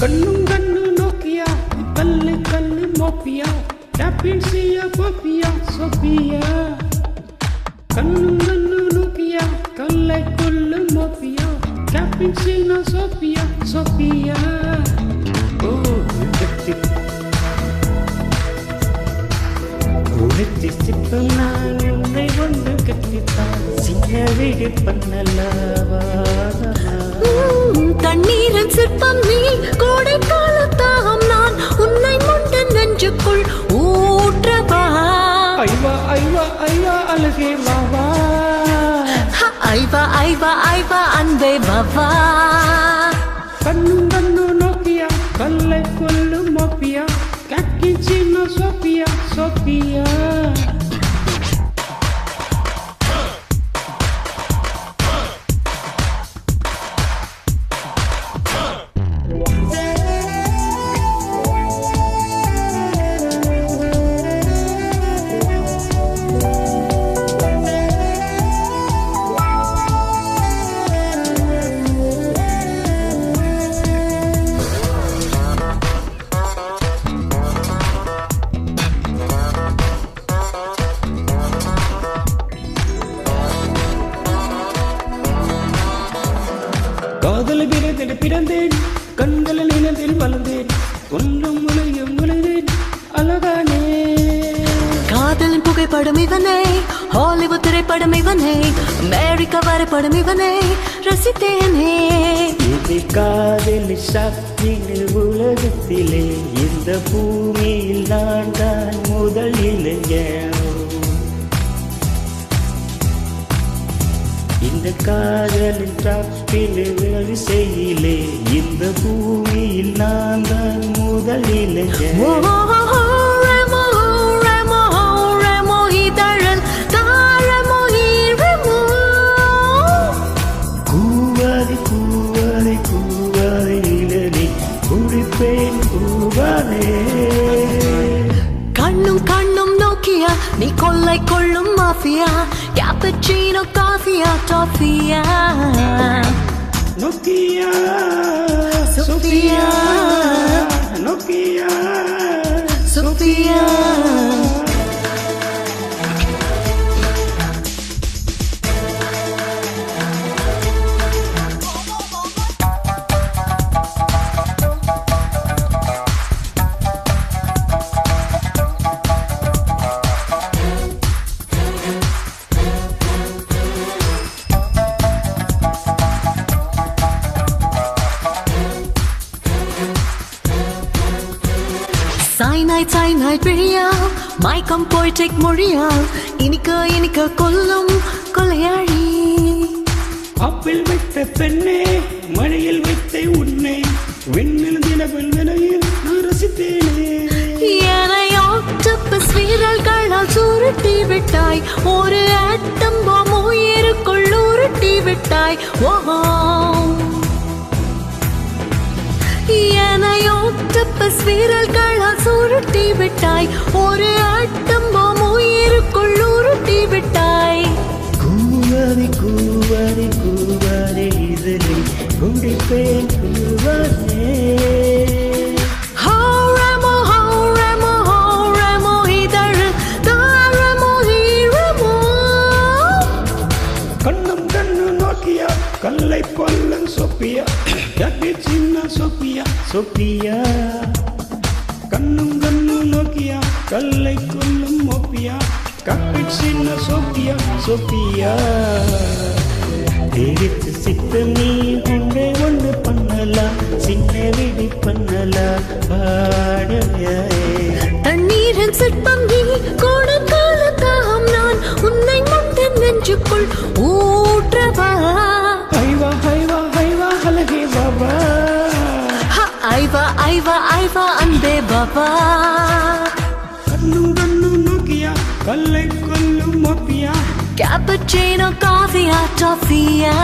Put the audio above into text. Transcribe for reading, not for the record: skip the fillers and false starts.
கண்ணும் கண்ணு நோக்கியா கல்லு கல்லு மோப்பியா டப்பின்சியா போப்பியா சோப்பியா கண்ணும் கண்ணு நோக்கியா கல்லை கொல்லு மோப்பியா டப்பின்சினா சோப்பியா சோப்பியா ஓ கட்டி உனத்தி சிப்பம் நான் உன்னை ஒன்று கட்டித்தான் சின்ன வீடு பண்ணலவா தண்ணீரன் சிற்பம் நீ கோடை காலத்தாகம் நான் உன்னை முண்ட நெஞ்சுக்குள் ஊற்றவா ஐவா ஐவா ஐவா அழகே வாவா ஐவா ஐவா ஐவா அன்பே வாவா கண்ணும் கண்ணு நோக்கியா கல்லை கொல்லு மோப்பியா கக்கி சின்ன சோப்பியா சோப்பியா காதல் பிறந்தில் பிறந்தேன் கண்களில் இனத்தில் வளர்ந்தேன் ஒன்றும் முளையும் நுழைந்தேன் அழகானே காதலின் புகைப்படம் இவனே ஹாலிவுட் திரைப்படம் இவனே அமெரிக்கா வரைபடம் இவனே ரசித்தேனே இது காதல் சக்தியின் உலகத்திலே இந்த பூமியில் நான் தான் முதல் இளைஞன் இந்த காதலின் டிராப்ஸ்பின் வரிசையிலே இந்த பூமியில் நான் தான் முதல் இளைஞன் கூவாதி கூவாதி கூவாதி இளநீ குடிப்பேன் கூவாதே கண்ணும் கண்ணும் நோக்கியா நீ கொள்ளை கொள்ளும் மாஃபியா கேப்பச்சினோ காஃபியா டாஃபியா Nokia Sophia Nokia Sophia cyanide பிழியா மயக்கம் போய்டெக் மொழியால் இனிக்க இனிக்க கொல்லும் கொலையாழி ஆப்பிள் வைத்த பெண்ணே மழையில் வைத்த உன்னை விண்ணில் தினவெல் நிலையில் நான் ரசித்தேனே என்னை ஆக்டோபஸ் வீரர்களால் சுருட்டி விட்டாய் ஒரு ஆட்டம் பாம் உயிருக்குள் உருட்டி விட்டாய் ஓஹோ என்னை ஆக்டோபஸ் வீரர்களால் சுருட்டி விட்டாய் ஒரு ஆட்டம் பாம் உயிருக்குள் உருட்டி விட்டாய் கூவாதி கூவாதி கூவாதி இதனை குடிப்பேன் கூவாதே கண்ணும் கண்ணு நோக்கியா கல்லை கொல்லும் சோப்பியா கட்டி சின்ன சோப்பியா சோப்பியா கண்ணும் கண்ணு நோக்கியா கல்லை கொல்லும் மோப்பியா கட்டி சின்ன சோப்பியா சோப்பியா தெரித்து சித்த நீ உண்டை ஒன்று பண்ணலாம் சின்ன விடி பண்ணலாம் பாடவே தண்ணீரின் சிற்பம் நீ கோடை காலத்தாகம் நான் உன்னை முண்ட நெஞ்சுக்குள் ஊற்றவா ஐவா ஐவா ஐவா அழகே பாபா ஐவா ஐவா ஐவா அன்பே பாபா கண்ணும் கண்ணும் நோக்கியா கல்லை கொல்லும் மோப்பியா கேப்பச்சினோ காஃபியா டாஃபியா